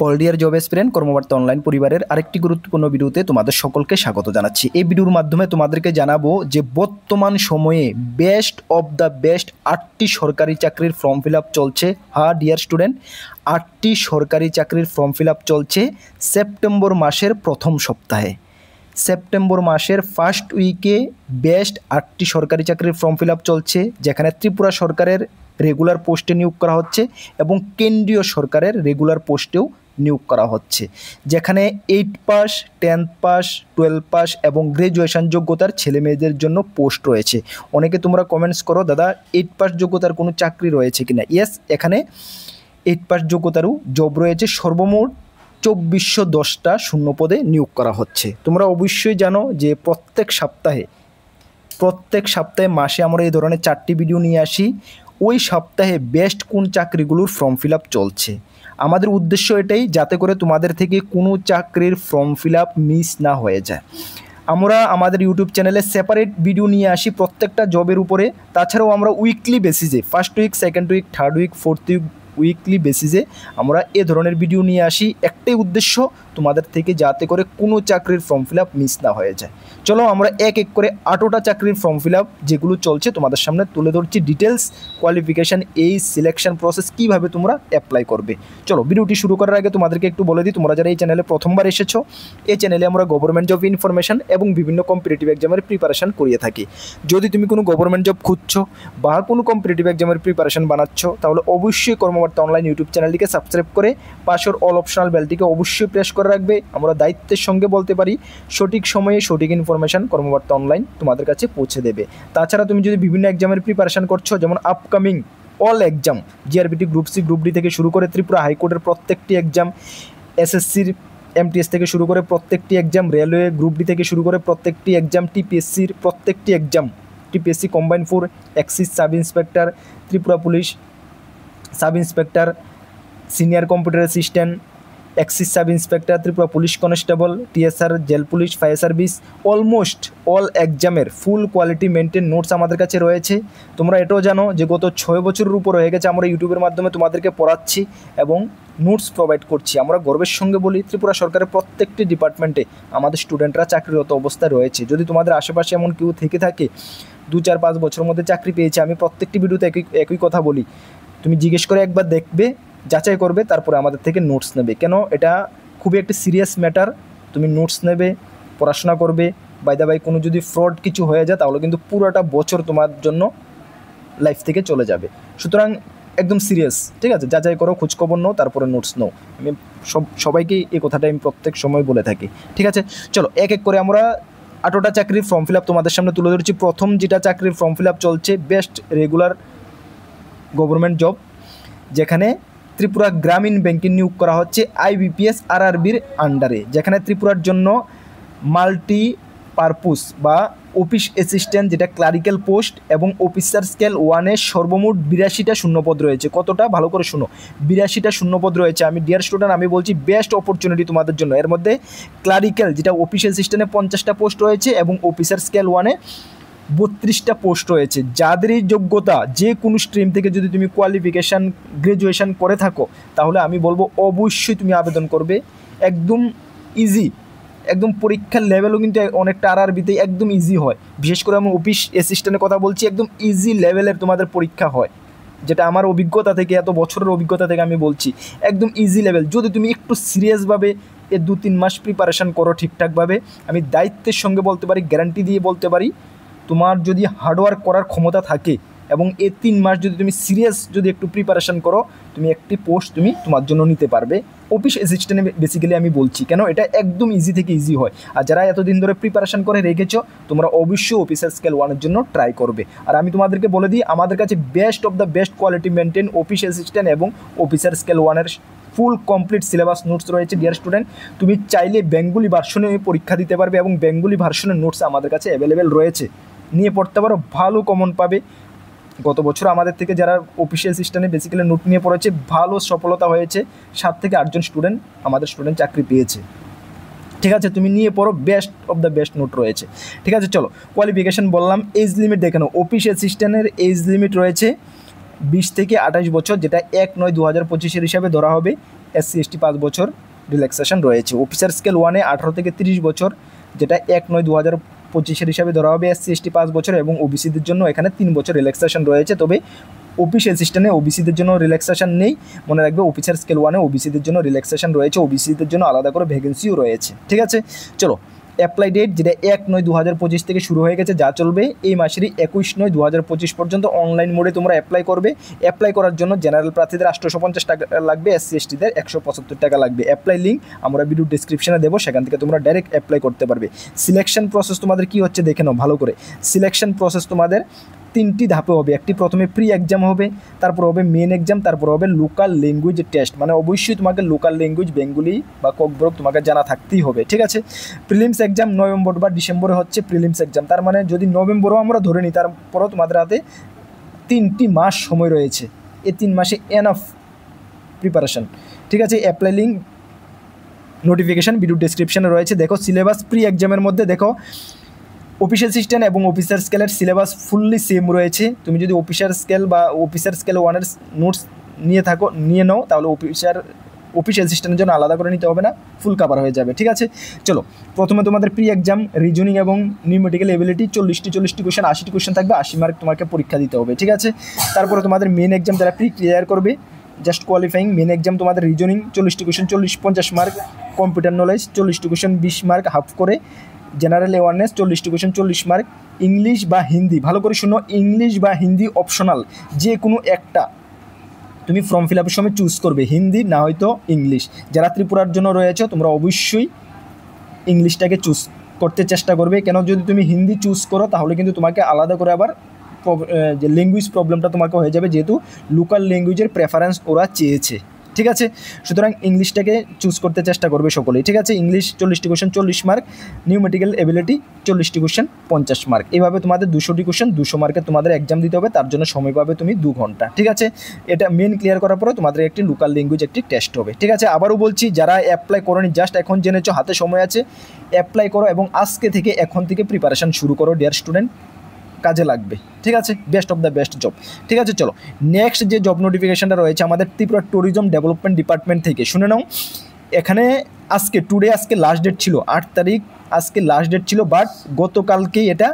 All deer job এসপিরেন্ট কর্মবার্তা online পরিবারের আরেকটি গুরুত্বপূর্ণ ভিডিওতে তোমাদের সকলকে স্বাগত জানাচ্ছি। এই ভিডিওর মাধ্যমে তোমাদেরকে জানাবো যে বর্তমান সময়ে বেস্ট অফ দ্য বেস্ট 8টি সরকারি চাকরির ফর্ম ফিল আপ চলছে। হ্যাঁ ডিয়ার স্টুডেন্ট, 8টি সরকারি চাকরির ফর্ম ফিল আপ চলছে সেপ্টেম্বর মাসের প্রথম সপ্তাহে। সেপ্টেম্বর মাসের ফার্স্ট উইকে বেস্ট 8টি সরকারি চাকরির ফর্ম ফিল আপ চলছে, যেখানে ত্রিপুরা সরকারের রেগুলার পোস্টে নিয়োগ করা হচ্ছে এবং কেন্দ্রীয় সরকারের রেগুলার পোস্টেও নিয়োগ করা হচ্ছে, যেখানে 8 পাস, 10th পাস, 12 পাস এবং গ্র্যাজুয়েশন যোগ্যতার ছেলে মেয়েদের জন্য পোস্ট রয়েছে। অনেকে তোমরা কমেন্টস করো, দাদা 8 পাস যোগ্যতার কোনো চাকরি রয়েছে কিনা। ইয়েস, এখানে 8 পাস যোগ্যতারও জব রয়েছে। সর্বমোট 2410টা শূন্য পদে নিয়োগ করা হচ্ছে। তোমরা অবশ্যই জানো যে প্রত্যেক সপ্তাহে মাসে আমরা এই ধরনের 4টি ভিডিও নিয়ে আসি। ওই সপ্তাহে বেস্ট কোন চাকরিগুলোর ফর্ম ফিল আপ চলছে। আমাদের উদ্দেশ্য এটাই, যাতে করে তোমাদের থেকে কোনো চাকরির ফর্ম ফিল আপ মিস না হয়ে যায়। আমরা আমাদের ইউটিউব চ্যানেলে সেপারেট ভিডিও নিয়ে আসি প্রত্যেকটা জবের উপরে। তাছাড়াও আমরা উইকলি বেসিসে, first week, second week, third week, fourth week, weekly বেসিসে আমরা এ ধরনের ভিডিও নিয়ে আসি। একটাই উদ্দেশ্য, তোমাদের থেকে যাতে করে কোনো চাকরির ফর্ম ফিল আপ মিস না হয়ে যায়। চলো আমরা এক এক করে 8টা চাকরির ফর্ম ফিল আপ যেগুলো চলছে তোমাদের সামনে তুলে ধরছি। ডিটেলস, কোয়ালিফিকেশান, এই সিলেকশন প্রসেস কীভাবে তোমরা অ্যাপ্লাই করবে। চলো ভিডিওটি শুরু করার আগে তোমাদেরকে একটু বলে দিই, তোমরা যারা এই চ্যানেলে প্রথমবার এসেছো, এই চ্যানেলে আমরা গভর্নমেন্ট জব ইনফরমেশন এবং বিভিন্ন কম্পিটিটিভ এক্সামের প্রিপারেশন করিয়ে থাকি। যদি তুমি কোনো গভর্নমেন্ট জব খুঁজছো বা কোনো কম্পিটিটিভ এক্সামের প্রিপারেশন বানাচ্ছ, তাহলে অবশ্যই কর্মবার্তা অনলাইন ইউটিউব চ্যানেলটিকে সাবস্ক্রাইব করে পাশের অল অপশনাল বেলটিকে অবশ্যই প্রেস করে রাখবে। আমরা দায়িত্বের সঙ্গে বলতে পারি, সঠিক সময়ে সঠিক ইনফরমেশন কর্মবার্তা অনলাইন তোমাদের কাছে পৌঁছে দেবে। তাছাড়া তুমি যদি বিভিন্ন এক্সামের প্রিপারেশন করছো, যেমন upcoming all exam, JRBT, group C, group D থেকে শুরু করে ত্রিপুরা হাইকোর্টের প্রত্যেকটি এক্সাম, এসএসসির এমটিএস থেকে শুরু করে প্রত্যেকটি এক্সাম, রেলওয়ে গ্রুপ ডি থেকে শুরু করে প্রত্যেকটি এক্সাম, টিপিএসসির প্রত্যেকটি exam, TPSC combine 4, excise sub inspector, Tripura police sub inspector, senior computer assistant, excise sub inspector, Tripura police constable, TSR, jail police, fire service, almost all এক্সামের ফুল কোয়ালিটি মেনটেন নোটস আমাদের কাছে রয়েছে। তোমরা এটাও জানো যে গত 6 বছরের উপর হয়ে গেছে আমরা ইউটিউবের মাধ্যমে তোমাদেরকে পড়াচ্ছি এবং নোটস প্রোভাইড করছি। আমরা গর্বের সঙ্গে বলি, ত্রিপুরা সরকারের প্রত্যেকটি ডিপার্টমেন্টে আমাদের স্টুডেন্টরা চাকরিরত অবস্থায় রয়েছে। যদি তোমাদের আশেপাশে এমন কেউ থেকে থাকে 2, 4, 5 বছরের মধ্যে চাকরি পেয়েছে, আমি প্রত্যেকটি ভিডিওতে একই কথা বলি, তুমি জিজ্ঞেস করে একবার দেখবে, যাচাই করবে, তারপরে আমাদের থেকে নোটস নেবে। কেন, এটা খুবই একটা সিরিয়াস ম্যাটার। তুমি নোটস নেবে, পড়াশোনা করবে, বাই দা বাই কোনো যদি ফ্রড কিছু হয়ে যায় তাহলে কিন্তু পুরোটা বছর তোমার জন্য লাইফ থেকে চলে যাবে। সুতরাং একদম সিরিয়াস, ঠিক আছে? যাচাই করো, খোঁজখবর নাও, তারপরে নোটস নাও। আমি সবাইকেই এই কথাটা আমি প্রত্যেক সময় বলে থাকি, ঠিক আছে? চলো এক এক করে আমরা 8টা চাকরির ফর্ম ফিল আপ তোমাদের সামনে তুলে ধরছি। প্রথম যেটা চাকরির ফর্ম ফিল আপ চলছে, বেস্ট রেগুলার গভর্নমেন্ট জব, যেখানে ত্রিপুরা গ্রামীণ ব্যাংকে নিয়োগ করা হচ্ছে আইবিপিএস আরআরবির আন্ডারে, যেখানে ত্রিপুরার জন্য মাল্টি পারপোজ বা অফিস অ্যাসিস্ট্যান্ট, যেটা ক্লারিক্যাল পোস্ট, এবং অফিসার স্কেল 1-এ সর্বমোট 82টা শূন্যপদ রয়েছে। কতটা, ভালো করে শুনো, 82টা শূন্যপদ রয়েছে। আমি ডিয়ার স্টুডেন্ট, আমি বলছি বেস্ট অপরচুনিটি তোমাদের জন্য। এর মধ্যে ক্লারিক্যাল, যেটা অফিস অ্যাসিস্ট্যান্টে 50টা পোস্ট রয়েছে এবং অফিসার স্কেল 1-এ 32টা পোস্ট রয়েছে। যাদের এই যোগ্যতা, যে কোনো স্ট্রিম থেকে যদি তুমি কোয়ালিফিকেশান গ্র্যাজুয়েশন করে থাকো, তাহলে আমি বলবো অবশ্যই তুমি আবেদন করবে। একদম ইজি, একদম পরীক্ষার লেভেলও কিন্তু অনেকটা আরআরবিতে একদম ইজি হয়। বিশেষ করে আমি অফিস অ্যাসিস্ট্যান্টের কথা বলছি, একদম ইজি লেভেলের তোমাদের পরীক্ষা হয়, যেটা আমার অভিজ্ঞতা থেকে, এত বছরের অভিজ্ঞতা থেকে আমি বলছি, একদম ইজি লেভেল। যদি তুমি একটু সিরিয়াসভাবে 2-3 মাস প্রিপারেশান করো ঠিকঠাকভাবে, আমি দায়িত্বের সঙ্গে বলতে পারি, গ্যারান্টি দিয়ে বলতে পারি, তোমার যদি হার্ডওয়ার্ক করার ক্ষমতা থাকে এবং 3 মাস যদি তুমি সিরিয়াস যদি একটু প্রিপারেশান করো, তুমি একটি পোস্ট তুমি তোমার জন্য নিতে পারবে। অফিস অ্যাসিস্ট্যান্টে বেসিক্যালি আমি বলছি, কেন এটা একদম ইজি থেকে ইজি হয়। আর যারা এতদিন ধরে প্রিপারেশান করে রেখেছো, তোমরা অবশ্যই অফিসার স্কেল 1-এর জন্য ট্রাই করবে। আর আমি তোমাদেরকে বলে দিই, আমাদের কাছে best of the best quality maintain office assistant এবং অফিসার স্কেল 1-এর ফুল কমপ্লিট সিলেবাস নোটস রয়েছে। ডিয়ার স্টুডেন্ট, তুমি চাইলে বেঙ্গলি ভার্সনে পরীক্ষা দিতে পারবে এবং বেঙ্গলি ভার্সনের নোটস আমাদের কাছে অ্যাভেলেবেল রয়েছে, নিয়ে পড়তে পারো, ভালো কমন পাবে। গত বছর আমাদের থেকে যারা অফিসিয়াল অ্যাসিস্ট্যান্টে বেসিক্যালি নোট নিয়ে পড়েছে, ভালো সফলতা হয়েছে। 7 থেকে 8 জন স্টুডেন্ট আমাদের স্টুডেন্ট চাকরি পেয়েছে, ঠিক আছে? তুমি নিয়ে পড়ো, best of the best note রয়েছে, ঠিক আছে? চলো কোয়ালিফিকেশান বললাম। এজ লিমিট দেখে নাও, অফিস অ্যাসিস্ট্যান্টের এজ লিমিট রয়েছে 20 থেকে 28 বছর, যেটা 1/9/2025 হিসাবে ধরা হবে। SC ST 5 বছর রিল্যাক্সেশন রয়েছে। অফিসার স্কেল 1-এ 18 থেকে 30 বছর, যেটা 1/9/2025 হিসাবে ধরা হবে, SC ST 5 বছর, এবং ওবিসিদের জন্য এখানে 3 বছর রিল্যাক্সেশন রয়েছে। তবে অফিস অ্যাসিস্ট্যান্টে ওবিসিদের জন্য রিল্যাক্সেশন নেই, মনে রাখবে অফিসার স্কেল 1-এ ওবিসিদের জন্য রিল্যাক্সেশন রয়েছে, ওবিসিদের জন্য আলাদা করে ভ্যাকেন্সিও রয়েছে। ঠিক আছে, চলো অ্যাপ্লাই ডেট যেটা 1/9/2025 থেকে শুরু হয়ে গেছে, যা চলবে এই মাসেরই 21/9/2025 পর্যন্ত। অনলাইন মোডে তোমরা অ্যাপ্লাই করবে। অ্যাপ্লাই করার জন্য জেনারেল প্রার্থীদের 850 টাকা লাগবে, SC STদের 175 টাকা লাগবে। অ্যাপ্লাই লিঙ্ক আমরা ভিডিও ডিসক্রিপশনে দেবো, সেখান থেকে তোমরা ডাইরেক্ট অ্যাপ্লাই করতে পারবে। সিলেকশন প্রসেস তোমাদের কী হচ্ছে দেখে নাও ভালো করে। সিলেকশন প্রসেস তোমাদের 3টি ধাপে হবে। একটি প্রথমে প্রি এক্সাম হবে, তারপর হবে মেন এক্সাম, তারপর হবে লোকাল ল্যাঙ্গুয়েজ টেস্ট। মানে অবশ্যই তোমাকে লোকাল ল্যাঙ্গুয়েজ বেঙ্গলি বা ককবরক তোমাকে জানা থাকতেই হবে। ঠিক আছে, প্রিলিমস এক্সাম নভেম্বর বা ডিসেম্বরে হচ্ছে প্রিলিমস এক্সাম। তার মানে যদি নভেম্বরও আমরা ধরে নিই, তারপরও তোমাদের হাতে 3টি মাস সময় রয়েছে। এই 3 মাসে এনাফ প্রিপারেশন। ঠিক আছে, অ্যাপ্লাই লিঙ্ক নোটিফিকেশান ভিডিও ডেসক্রিপশনে রয়েছে। দেখো সিলেবাস প্রি এক্সামের মধ্যে দেখো অফিসিয়াল অ্যাসিস্ট্যান্ট এবং অফিসার স্কেলের সিলেবাস ফুললি সেম রয়েছে। তুমি যদি অফিসার স্কেল বা অফিসার স্কেল 1-এর নোটস নিয়ে নাও, তাহলে অফিসিয়াল অ্যাসিস্ট্যান্টের জন্য আলাদা করে নিতে হবে না, ফুল কাভার হয়ে যাবে। ঠিক আছে, চলো প্রথমে তোমাদের প্রি এক্সাম রিজনিং এবং নিউমেটিক্যাল এবিলিটি 40টি কোয়েশ্চেন, 80টি কোয়েশ্চেন থাকবে, 80 মার্ক তোমাকে পরীক্ষা দিতে হবে। ঠিক আছে, তারপরে তোমাদের মেন এক্সাম যারা প্রি ক্লিয়ার করবে, জাস্ট কোয়ালিফাইং মেন এক্সাম তোমাদের রিজনিং 40টি কোয়েশ্চেন 50 মার্ক, কম্পিউটার নলেজ 40টি কোয়েশ্চেন 20 মার্ক হাফ করে, জেনারেল অ্যাওয়ারনেস 40টি কোয়েশ্চেন 40 মার্ক, ইংলিশ বা হিন্দি, ভালো করে শুনো, ইংলিশ বা হিন্দি অপশনাল, যে কোনো একটা তুমি ফর্ম ফিল আপের সময় চুজ করবে, হিন্দি না হয়তো ইংলিশ। যারা ত্রিপুরার জন্য রয়েছে তোমরা অবশ্যই ইংলিশটাকে চুজ করতে চেষ্টা করবে, কেন যদি তুমি হিন্দি চুজ করো তাহলে কিন্তু তোমাকে আলাদা করে আবার যে ল্যাঙ্গুয়েজ প্রবলেমটা তোমাকে হয়ে যাবে, যেহেতু লোকাল ল্যাঙ্গুয়েজের প্রেফারেন্স ওরা চেয়েছে। ঠিক আছে, সুতরাং ইংলিশটাকে চুজ করতে চেষ্টা করবে সকলেই। ঠিক আছে, ইংলিশ 40টি কোয়েশ্চেন 40 মার্ক, নিউমেটিক্যাল এবিলিটি 40টি কোয়েশ্চেন 50 মার্ক। এইভাবে তোমাদের 200টি কোয়েশ্চেন 200 মার্কে তোমাদের এক্সাম দিতে হবে, তার জন্য সময় পাবে তুমি 2 ঘন্টা। ঠিক আছে, এটা মেন ক্লিয়ার করার পরে তোমাদের একটি লোকাল ল্যাঙ্গুয়েজ একটি টেস্ট হবে। ঠিক আছে, আবারও বলছি, যারা অ্যাপ্লাই করোনি জাস্ট এখন জেনেছো, হাতে সময় আছে, অ্যাপ্লাই করো এবং আজকে থেকে এখন থেকে প্রিপারেশান শুরু করো ডিয়ার স্টুডেন্ট, কাজে লাগবে। ঠিক আছে, best of the best job. ঠিক আছে, চলো নেক্সট যে জব নোটিফিকেশানটা রয়েছে আমাদের ত্রিপুরা ট্যুরিজম ডেভেলপমেন্ট ডিপার্টমেন্ট থেকে, শুনে নাও। এখানে আজকে লাস্ট ডেট ছিল 8 তারিখ, আজকে লাস্ট ডেট ছিল, বাট গতকালকেই এটা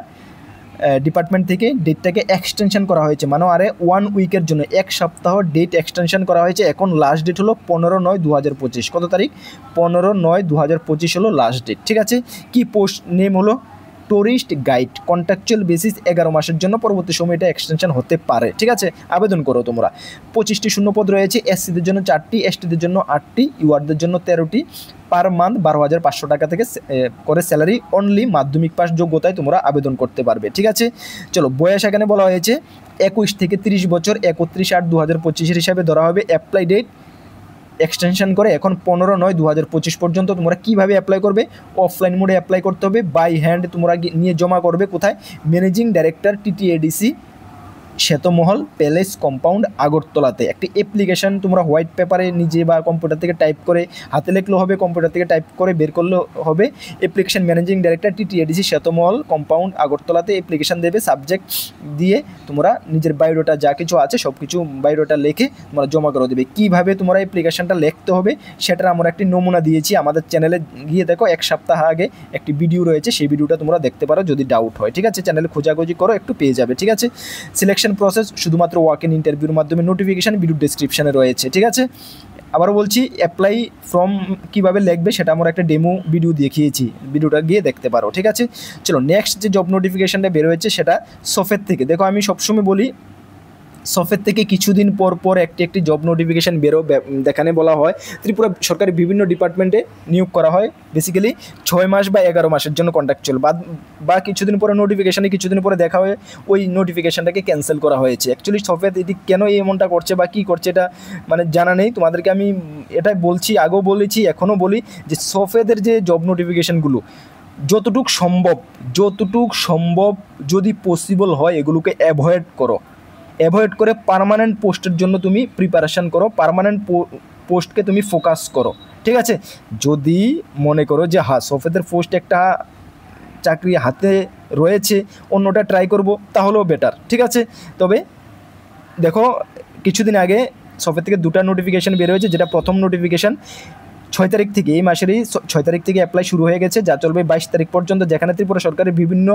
ডিপার্টমেন্ট থেকে ডেটটাকে এক্সটেনশন করা হয়েছে, মানে আরে 1 উইকের জন্য 1 সপ্তাহ ডেট এক্সটেনশন করা হয়েছে। এখন লাস্ট ডেট হলো 15/9/2025। কত তারিখ? 15/9/2025 হলো লাস্ট ডেট। ঠিক আছে, কি পোস্ট নেম হলো টুরিস্ট গাইড, কন্ট্রাকচুয়াল বেসিস 11 মাসের জন্য, পরবর্তী সময় এটা এক্সটেনশন হতে পারে। ঠিক আছে, আবেদন করো তোমরা। 25টি শূন্যপদ রয়েছে, SCদের জন্য 4টি, STদের জন্য 8টি, ইউআরদের জন্য 13টি, পার মান্থ 12,500 টাকা থেকে করে স্যালারি, অনলি মাধ্যমিক পাস যোগ্যতায় তোমরা আবেদন করতে পারবে। ঠিক আছে, চলো বয়স এখানে বলা হয়েছে 21 থেকে 30 বছর, 31/8/2025 হিসাবে ধরা হবে। অ্যাপ্লাই ডেট এক্সটেনশন করে এখন 15/9/2025 পর্যন্ত। তোমরা কীভাবে অ্যাপ্লাই করবে? অফলাইন মোডে অ্যাপ্লাই করতে হবে, বাই হ্যান্ড তোমরা নিয়ে জমা করবে। কোথায়? Managing director TTADC Shwetmahal palace compound আগরতলাতে। একটি অ্যাপ্লিকেশান তোমরা হোয়াইট পেপারে নিজে বা কম্পিউটার থেকে টাইপ করে, হাতে লিখলেও হবে, কম্পিউটার থেকে টাইপ করে বের করলেও হবে। Application managing director TTADC Shwetmahal compound আগরতলাতে অ্যাপ্লিকেশান দেবে, সাবজেক্ট দিয়ে তোমরা নিজের বায়োডাটা যা কিছু আছে সব কিছু বায়োডাটা লিখে তোমরা জমা করে দেবে। কীভাবে তোমরা অ্যাপ্লিকেশানটা লিখতে হবে সেটার আমরা একটি নমুনা দিয়েছি, আমাদের চ্যানেলে গিয়ে দেখো, 1 সপ্তাহ আগে একটি ভিডিও রয়েছে, সেই ভিডিওটা তোমরা দেখতে পারো যদি ডাউট হয়। ঠিক আছে, চ্যানেলে খোঁজাখুঁজি করো, একটু পেয়ে যাবে। ঠিক আছে, সিলেকশন প্রসেস শুধুমাত্র ওয়াক ইন ইন্টারভিউর মাধ্যমে, নোটিফিকেশান ভিডিও ডেসক্রিপশনে রয়েছে। ঠিক আছে, আবারও বলছি, অ্যাপ্লাই ফর্ম কীভাবে লিখবে সেটা আমরা একটা ডেমো ভিডিও দেখিয়েছি, ভিডিওটা গিয়ে দেখতে পারো। ঠিক আছে, চলো নেক্সট যে জব নোটিফিকেশানটা বের হয়েছে সেটা সফেদ থেকে। দেখো আমি সবসময় বলি, সফেদ থেকে কিছুদিন পর পর একটি জব নোটিফিকেশান বেরো, দেখানে বলা হয় ত্রিপুরা সরকারি বিভিন্ন ডিপার্টমেন্টে নিয়োগ করা হয়, বেসিক্যালি 6 মাস বা 11 মাসের জন্য কন্ট্রাকচুয়াল, বা কিছুদিন পরে নোটিফিকেশানে কিছুদিন পরে দেখা হয় ওই নোটিফিকেশানটাকে ক্যান্সেল করা হয়েছে। অ্যাকচুয়ালি সফেদ এটি কেন এমনটা করছে বা কী করছে এটা মানে জানা নেই। তোমাদেরকে আমি এটাই বলছি, আগেও বলেছি, এখনও বলি, যে সফেদের যে জব নোটিফিকেশানগুলো যতটুক সম্ভব যদি পসিবল হয় এগুলোকে অ্যাভয়েড করে পার্মানেন্ট পোস্টের জন্য তুমি প্রিপারেশান করো, পার্মানেন্ট পোস্টকে তুমি ফোকাস করো। ঠিক আছে, যদি মনে করো যে হ্যাঁ সফেদের পোস্ট একটা চাকরি হাতে রয়েছে, অন্যটা ট্রাই করব, তাহলেও বেটার। ঠিক আছে, তবে দেখো কিছুদিন আগে সফের থেকে দুটা নোটিফিকেশান বের হয়েছে, যেটা প্রথম নোটিফিকেশান 6 তারিখ থেকে, এই মাসেরই 6 তারিখ থেকে অ্যাপ্লাই শুরু হয়ে গেছে, যা চলবে 22 তারিখ পর্যন্ত, যেখানে ত্রিপুরা সরকারের বিভিন্ন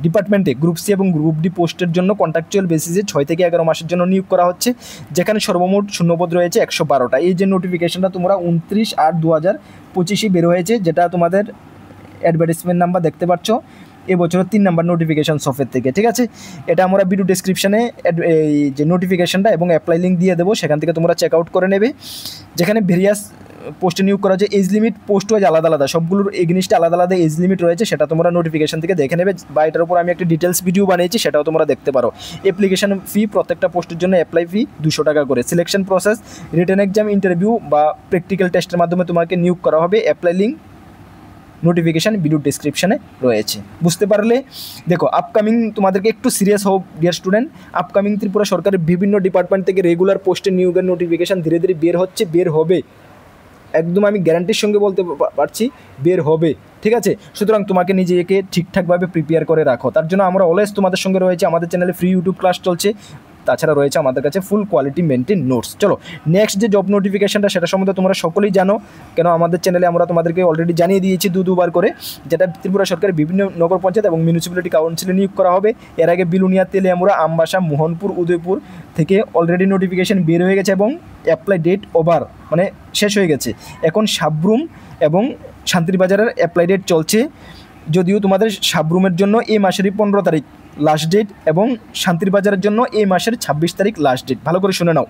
ডিপার্টমেন্টে গ্রুপ সি এবং গ্রুপ ডি পোস্টের জন্য কন্ট্রাকচুয়াল বেসিসে 6 থেকে 11 মাসের জন্য নিয়োগ করা হচ্ছে, যেখানে সর্বমোট শূন্যপদ রয়েছে 112টা। এই যে নোটিফিকেশনটা তোমরা 29/8/2025 বের হয়েছে, যেটা তোমাদের অ্যাডভার্টাইজমেন্ট নাম্বার দেখতে পাচ্ছ, এবছরের 3 নাম্বার নোটিফিকেশন সফটওয়্যার থেকে। ঠিক আছে, এটা আমরা ভিডিও ডেসক্রিপশানে এই যে নোটিফিকেশনটা এবং অ্যাপ্লাই লিঙ্ক দিয়ে দেবো, সেখান থেকে তোমরা চেক আউট করে নেবে। যেখানে ভেরিয়াস পোস্টে নিয়োগ করা যায়, এজ লিমিট পোস্ট ওয়াইজ আলাদা আলাদা, সবগুলোর এগনিস্টে আলাদা আলাদা এজ লিমিট রয়েছে, সেটা তোমরা নোটিফিকেশন থেকে দেখে নেবে, বা এটার উপর আমি একটা ডিটেলস ভিডিও বানিয়েছি, সেটাও তোমরা দেখতে পারো। অ্যাপ্লিকেশন ফি প্রত্যেকটা পোস্টের জন্য অ্যাপ্লাই ফি 200 টাকা করে। Selection process, written exam, interview বা প্র্যাকটিক্যাল টেস্টের মাধ্যমে তোমাকে নিয়োগ করা হবে। অ্যাপ্লাই লিঙ্ক নোটিফিকেশান ভিডিও ডেসক্রিপশানে রয়েছে। বুঝতে পারলে? দেখো, আপকামিং তোমাদেরকে একটু সিরিয়াস হোক ডিয়ার স্টুডেন্ট। আপকামিং ত্রিপুরা সরকারের বিভিন্ন ডিপার্টমেন্ট থেকে রেগুলার পোস্টে নিয়োগের নোটিফিকেশান ধীরে ধীরে বের হচ্ছে, বের হবে, একদম আমি গ্যারান্টির সঙ্গে বলতে পারছি বের হবে। ঠিক আছে, সুতরাং তোমাকে নিজেকে ঠিকঠাকভাবে প্রিপেয়ার করে রাখো। তার জন্য আমরা অলওয়েজ তোমাদের সঙ্গে রয়েছে, আমাদের চ্যানেলে ফ্রি ইউটিউব ক্লাস চলছে, তাছাড়া রয়েছে আমাদের কাছে ফুল কোয়ালিটি মেনটেন নোটস। চলো নেক্সট যে জব নোটিফিকেশানটা, সেটা সম্বন্ধে তোমরা সকলেই জানো, কেন আমাদের চ্যানেলে আমরা তোমাদেরকে অলরেডি জানিয়ে দিয়েছি দুবার করে, যেটা ত্রিপুরা সরকারের বিভিন্ন নগর পঞ্চায়েত এবং মিউনিসিপ্যালিটি কাউন্সিলে নিয়োগ করা হবে। এর আগে বিলুনিয়া, তেলিয়ামুড়া, আমবাসা, মোহনপুর, উদয়পুর থেকে অলরেডি নোটিফিকেশান বের হয়ে গেছে এবং অ্যাপ্লাই ডেট ওভার, মানে শেষ হয়ে গেছে। এখন সাবরুম এবং শান্তিরবাজারের অ্যাপ্লাই ডেট চলছে, যদিও তোমাদের সাবরুমের জন্য এই মাসেরই 15 তারিখ লাস্ট ডেট এবং শান্তিরবাজারের জন্য এই মাসের 26 তারিখ লাস্ট ডেট। ভালো করে শুনে নাও।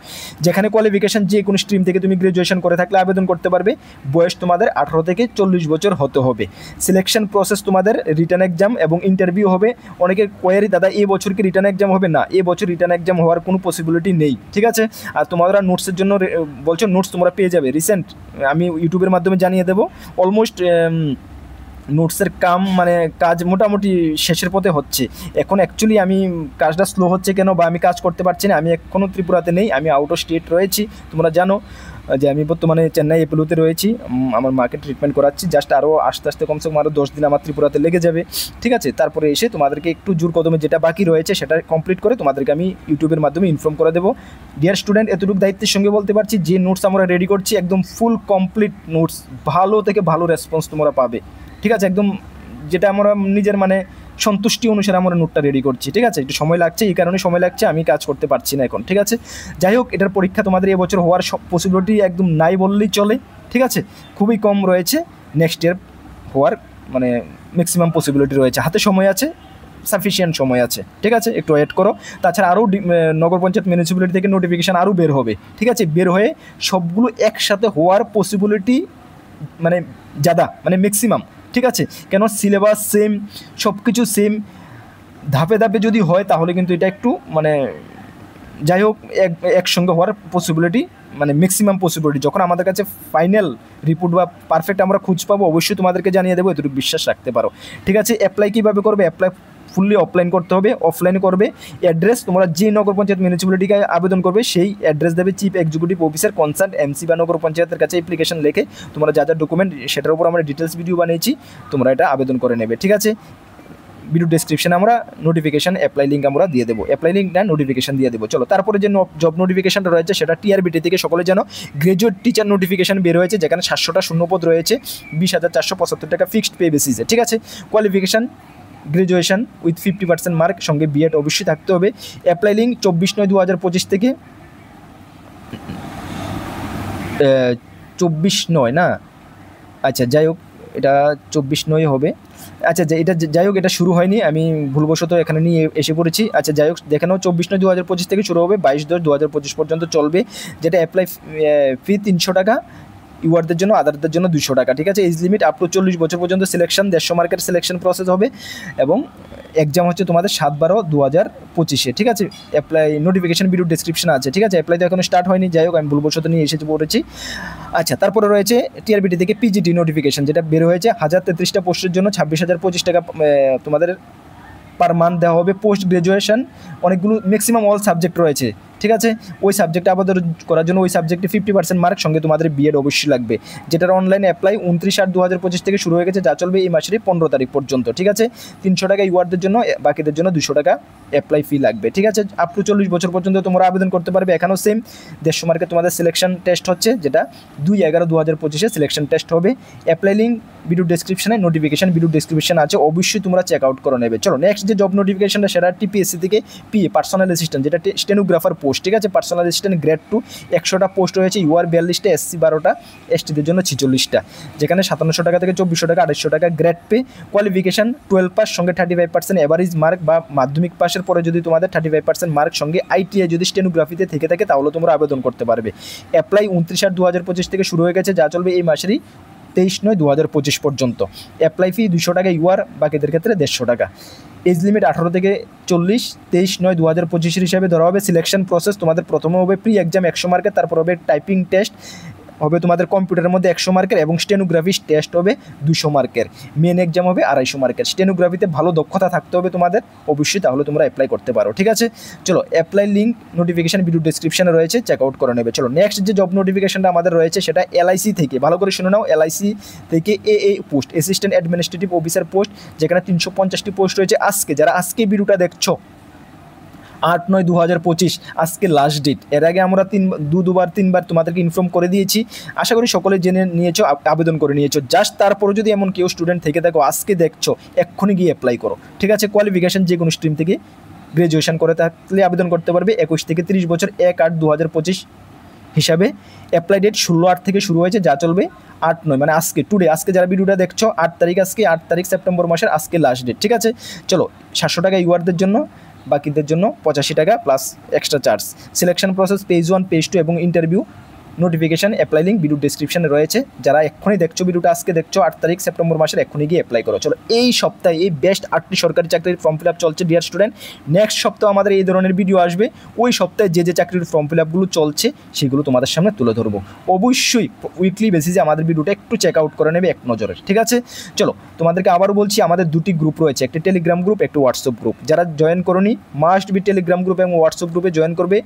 যেখানে কোয়ালিফিকেশান যে কোনো স্ট্রিম থেকে তুমি গ্র্যাজুয়েশন করে থাকলে আবেদন করতে পারবে। বয়স তোমাদের 18 থেকে 40 বছর হতে হবে। সিলেকশন প্রসেস তোমাদের রিটার্ন এক্সাম এবং ইন্টারভিউ হবে। অনেকে কোয়ারি, দাদা এই বছর কি রিটার্ন এক্সাম হবে? না, এই বছর রিটার্ন এক্সাম হওয়ার কোনো পসিবিলিটি নেই। ঠিক আছে, আর তোমরা নোটসের জন্য বলছো, নোটস তোমরা পেয়ে যাবে রিসেন্ট, আমি ইউটিউবের মাধ্যমে জানিয়ে দেবো। অলমোস্ট নোটসের কাজ মোটামুটি শেষের পথে হচ্ছে। এখন অ্যাকচুয়ালি আমি কাজটা স্লো হচ্ছে কেন, বা আমি কাজ করতে পারছি না, আমি এখনও ত্রিপুরাতে নেই, আমি আউট অফ স্টেট রয়েছি। তোমরা জানো যে আমি বর্তমানে চেন্নাই এপোলোতে রয়েছি, আমার মাকে ট্রিটমেন্ট করাচ্ছি। জাস্ট আরও আস্তে আস্তে কমসে কম আরও 10 দিন আমার ত্রিপুরাতে লেগে যাবে। ঠিক আছে, তারপরে এসে তোমাদেরকে একটু জোর কদমে যেটা বাকি রয়েছে সেটা কমপ্লিট করে তোমাদেরকে আমি ইউটিউবের মাধ্যমে ইনফর্ম করে দেবো। ডিয়ার স্টুডেন্ট, এতটুকু দায়িত্বের সঙ্গে বলতে পারছি, যে নোটস আমরা রেডি করছি একদম ফুল কমপ্লিট নোটস, ভালো থেকে ভালো রেসপন্স তোমরা পাবে। ঠিক আছে, একদম যেটা আমরা নিজের সন্তুষ্টি অনুসারে আমরা নোটটা রেডি করছি। ঠিক আছে, একটু সময় লাগছে, এই কারণে সময় লাগছে, আমি কাজ করতে পারছি না এখন। ঠিক আছে, যাই হোক, এটার পরীক্ষা তোমাদের এবছর হওয়ার সব পসিবিলিটি একদম নাই বললেই চলে। ঠিক আছে, খুবই কম রয়েছে, নেক্সট ইয়ার হওয়ার ম্যাক্সিমাম পসিবিলিটি রয়েছে, হাতে সময় আছে, সাফিসিয়েন্ট সময় আছে। ঠিক আছে, একটু ওয়েট করো। তাছাড়া আরও নগর পঞ্চায়েত মিউনিসিপ্যালিটি থেকে নোটিফিকেশান আরও বের হবে। ঠিক আছে, বের হয়ে সবগুলো একসাথে হওয়ার পসিবিলিটি জাদা, ম্যাক্সিমাম। ঠিক আছে, কেন সিলেবাস সেম, সব কিছু সেম, ধাপে ধাপে যদি হয় তাহলে কিন্তু এটা একটু যাই হোক একসঙ্গে হওয়ার পসিবিলিটি ম্যাক্সিমাম পসিবিলিটি। যখন আমাদের কাছে ফাইনাল রিপোর্ট বা পারফেক্ট আমরা খুঁজ পাবো, অবশ্যই তোমাদেরকে জানিয়ে দেবো, এতটুকু বিশ্বাস রাখতে পারো। ঠিক আছে, অ্যাপ্লাই কীভাবে করবে? অ্যাপ্লাই ফুললি অফলাইন করতে হবে, অফলাইন করবে। অ্যাড্রেস তোমরা যে নগর পঞ্চায়েত মিউনিসিপ্যালিটিকে আবেদন করবে সেই অ্যাড্রেস দেবে chief executive officer concern MC বা নগর পঞ্চায়েতের কাছে অ্যাপ্লিকেশন লেখে তোমরা যা যা ডকুমেন্ট, সেটার উপর আমরা ডিটেলস ভিডিও বানিয়েছি, তোমরা এটা আবেদন করে নেবে। ঠিক আছে, ভিডিও ডেসক্রিপশনে আমরা নোটিফিকেশান অ্যাপ্লাই লিঙ্ক আমরা দিয়ে দেবো, অ্যাপ্লাই লিঙ্ক না নোটিফিকেশান দিয়ে দেবো। চলো, তারপরে যে জব নোটিফিকেশানটা রয়েছে সেটা টিআরবিটি থেকে সকলে জানো, গ্র্যাজুয়েট টিচার নোটিফিকেশান বের হয়েছে, যেখানে 700টা শূন্যপদ রয়েছে, 20,475 টাকা ফিক্সড পে বেসিসে। ঠিক আছে, কোয়ালিফিকেশান গ্র্যাজুয়েশন উইথ 50% মার্ক, সঙ্গে বিএড অবশ্যই থাকতে হবে। অ্যাপ্লাই লিঙ্ক 24/9/2025 থেকে 24/9 না, আচ্ছা যাই হোক, এটা 24/9 হবে। আচ্ছা, এটা যাই হোক, এটা শুরু হয়নি, আমি ভুলবশত এখানে নিয়ে এসে পড়েছি। আচ্ছা যাই হোক, দেখে নাও, 24/9/2025 থেকে শুরু হবে, 22/10/2025 পর্যন্ত চলবে, যেটা অ্যাপ্লাই ফি 300 টাকা, ইউয়ারদের জন্য, আদারদের জন্য 200 টাকা। ঠিক আছে, এজ লিমিট আপ টু 40 বছর পর্যন্ত। সিলেকশন 150 মার্কের সিলেকশন প্রসেস হবে এবং এক্সাম হচ্ছে তোমাদের 7/12/2025। ঠিক আছে, অ্যাপ্লাই নোটিফিকেশান ভিডিও ডেসক্রিপশন আছে। ঠিক আছে, অ্যাপ্লাই তো এখনো স্টার্ট হয়নি, যাই হোক আমি ভুলবশত নিয়ে এসে পড়েছি। আচ্ছা, তারপরে রয়েছে টিআরবিটি থেকে পিজিটি নোটিফিকেশান, যেটা বের হয়েছে 1033টা পোস্টের জন্য 26,025 টাকা তোমাদের পার মান্থ দেওয়া হবে। পোস্ট গ্র্যাজুয়েশন অনেকগুলো ম্যাক্সিমাম অল সাবজেক্ট রয়েছে, ঠিক আছে। ওই সাবজেক্টে আবেদন করার জন্য ওই সাবজেক্টে 50% মার্ক, সঙ্গে তোমাদের বিএড অবশ্যই লাগবে, যেটার অনলাইন অ্যাপ্লাই 29/8/2025 থেকে শুরু হয়ে গেছে, যা চলবে এই মাসের 15 তারিখ পর্যন্ত। ঠিক আছে, 300 টাকা ইউআরদের জন্য, বাকিদের জন্য 200 টাকা অ্যাপ্লাই ফি লাগবে। ঠিক আছে, আপ টু 40 বছর পর্যন্ত তোমরা আবেদন করতে পারবে। এখানেও সেম 150 মার্কে তোমাদের সিলেকশন টেস্ট হচ্ছে, যেটা 2/11/2025 সিলেকশন টেস্ট হবে। অ্যাপ্লাই লিঙ্ক ভিডিও ডেসক্রিপশনে, নোটিফিকেশন ভিডিও ডেসক্রিপশন আছে, অবশ্যই তোমরা চেক আউট করে নেবে। চলো নেক্সট যে জব নোটিফিকেশনটা, সেটা টিপিএসসি থেকে পিএ পার্সোনাল অ্যাসিস্ট্যান্ট, যেটা স্টেনোগ্রাফার পোস্ট। ঠিক আছে, পার্সোনাল অ্যাসিস্ট্যান্ট গ্রেড 2, 100টা পোস্ট রয়েছে, ইউআর 42টা, এসসি 12টা, এসটিদের জন্য 46টা, যেখানে 5700 টাকা থেকে 2400 টাকা, 2800 টাকা গ্রেড পে। কোয়ালিফিকেশন 12 পাস, সঙ্গে 35% এভারেজ মার্ক বা মাধ্যমিক পাসের পরে যদি তোমাদের 35% মার্ক, সঙ্গে আইটিআই যদি স্টেনোগ্রাফিতে থেকে থাকে তাহলে তোমরা আবেদন করতে পারবে। অ্যাপ্লাই 29/8/2025 থেকে শুরু হয়ে গেছে, যা চলবে এই মাসেরই 23/9/2025 পর্যন্ত। অ্যাপ্লাই ফি 200 টাকা ইউআর, বাকিদের ক্ষেত্রে 150 টাকা। এজ লিমিট 18 থেকে 40, 23/9/2025 হিসাবে ধরা হবে। সিলেকশন প্রসেস তোমাদের প্রথমে হবে প্রি এক্সাম 100 মার্কের, তারপর হবে টাইপিং টেস্ট হবে তোমাদের কম্পিউটারের মধ্যে 100 মার্কের, এবং স্টেনোগ্রাফি টেস্ট হবে 200 মার্কের। মেন এক্সাম হবে 250 মার্কের। স্টেনোগ্রাফিতে ভালো দক্ষতা থাকতে হবে তোমাদের অবশ্যই, তাহলে তোমরা অ্যাপ্লাই করতে পারো। ঠিক আছে, চলো অ্যাপ্লাই লিঙ্ক নোটিফিকেশন ভিডিও ডেসক্রিপশনে রয়েছে, চেক আউট করে নেবে। চলো নেক্সট যে জব নোটিফিকেশনটা আমাদের রয়েছে, সেটা এলআইসি থেকে, ভালো করে শুনে নাও, এলআইসি থেকে AA post, assistant administrative officer post, যেখানে 350টি পোস্ট রয়েছে। আজকে যারা আজকে ভিডিওটা দেখছো 8/9/2025 আজকে লাস্ট ডেট। এর আগে আমরা তিনবার তোমাদেরকে ইনফর্ম করে দিয়েছি, আশা করি সকলে জেনে নিয়েছো, আবেদন করে নিয়েছো। জাস্ট তারপরে যদি এমন কেউ স্টুডেন্ট থেকে থাকো, আজকে দেখছো, এক্ষুনি গিয়ে অ্যাপ্লাই করো। ঠিক আছে, কোয়ালিফিকেশন যে কোনো স্ট্রিম থেকে গ্র্যাজুয়েশন করে থাকলে আবেদন করতে পারবে। 21 থেকে 30 বছর, 1/8/2025 হিসাবে। অ্যাপ্লাই ডেট 16/8 থেকে শুরু হয়েছে, যা চলবে 8/9, মানে আজকে টুডে। আজকে যারা ভিডিওটা দেখছো 8 তারিখ, আজকে 8 তারিখ সেপ্টেম্বর মাসের, আজকে লাস্ট ডেট। ঠিক আছে, চলো 700 টাকা ইউআরদের জন্য, বাকিদের জন্য 85 টাকা plus extra charge. Selection process page 1, page 2 এবং interview notification, apply link video ডেসক্রিপশনে রয়েছে। যারা এক্ষুনি দেখছো ভিডিওটা, আজকে দেখছো 8 তারিখ সেপ্টেম্বর মাসের, এক্ষুনি গিয়ে অ্যাপ্লাই করো। চলো এই সপ্তাহে এই বেস্ট 8টি সরকারি চাকরির ফর্ম ফিল আপ চলছে ডিয়ার স্টুডেন্ট। নেক্সট সপ্তাহ আমাদের এই ধরনের ভিডিও আসবে, ওই সপ্তাহে যে চাকরির ফর্ম ফিল আপগুলো চলছে সেগুলো তোমাদের সামনে তুলে ধরবো। অবশ্যই উইকলি বেসিসে আমাদের ভিডিওটা একটু চেক আউট করে নেবে এক নজরে। ঠিক আছে, চলো তোমাদেরকে আবারও বলছি, আমাদের 2টি গ্রুপ রয়েছে, একটি টেলিগ্রাম গ্রুপ, একটি হোয়াটসঅ্যাপ গ্রুপ। যারা জয়েন করোনি মাস্ট বি টেলিগ্রাম গ্রুপ এবং হোয়াটসঅ্যাপ গ্রুপে জয়েন করবে।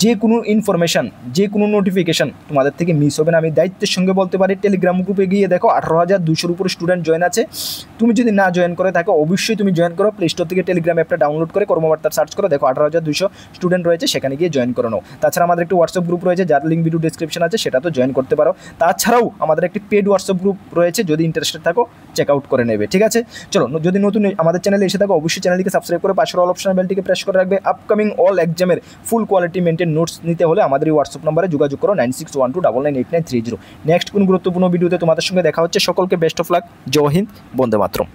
যে কোনো ইনফরমেশান, যে কোনো নোটিফিকেশান তোমাদের থেকে মিস হবে না, আমি দায়িত্বের সঙ্গে বলতে পারি। টেলিগ্রাম গ্রুপে গিয়ে দেখো 18,200-র উপরে স্টুডেন্ট জয়েন আছে। তুমি যদি না জয়েন করে থাকো, অবশ্যই তুমি জয়েন করো। প্লে স্টোর থেকে টেলিগ্রাম অ্যাপটা ডাউনলোড করে কর্মবার্তা সার্চ করো, দেখো 18,200 স্টুডেন্ট রয়েছে, সেখানে গিয়ে জয়েন করে নাও। তাছাড়া আমাদের একটি হোয়াটসঅ্যাপ গ্রুপ রয়েছে, যার লিঙ্ক ভিডিও ডেসক্রিপশন আছে, সেটা তো জয়েন করতে পারো। তাছাড়াও আমাদের একটি পেড হোয়াটসঅ্যাপ গ্রুপ রয়েছে, যদি ইন্টারেস্টেড থাকো চেক আউট করে নেবে। ঠিক আছে, চলো যদি নতুন আমাদের চ্যানেলে এসে থাকো, অবশ্যই চ্যানেলটিকে সাবস্ক্রাইব করে পাশের অল অপশন বেলটিকে প্রেস করে রাখবে। আপকামিং অল এক্সামের ফুল কোয়ালিটি মেনটেন নোটস নিতে হলে আমাদের এই হোয়াটসঅ্যাপ নম্বরে যোগাযোগ করো 9612998930। নেক্সট কোন গুরুত্বপূর্ণ ভিডিওতে তোমাদের সঙ্গে দেখা হচ্ছে। সকলকে বেস্ট অফ লাক, জয় হিন্দ, বন্দে মাতরম।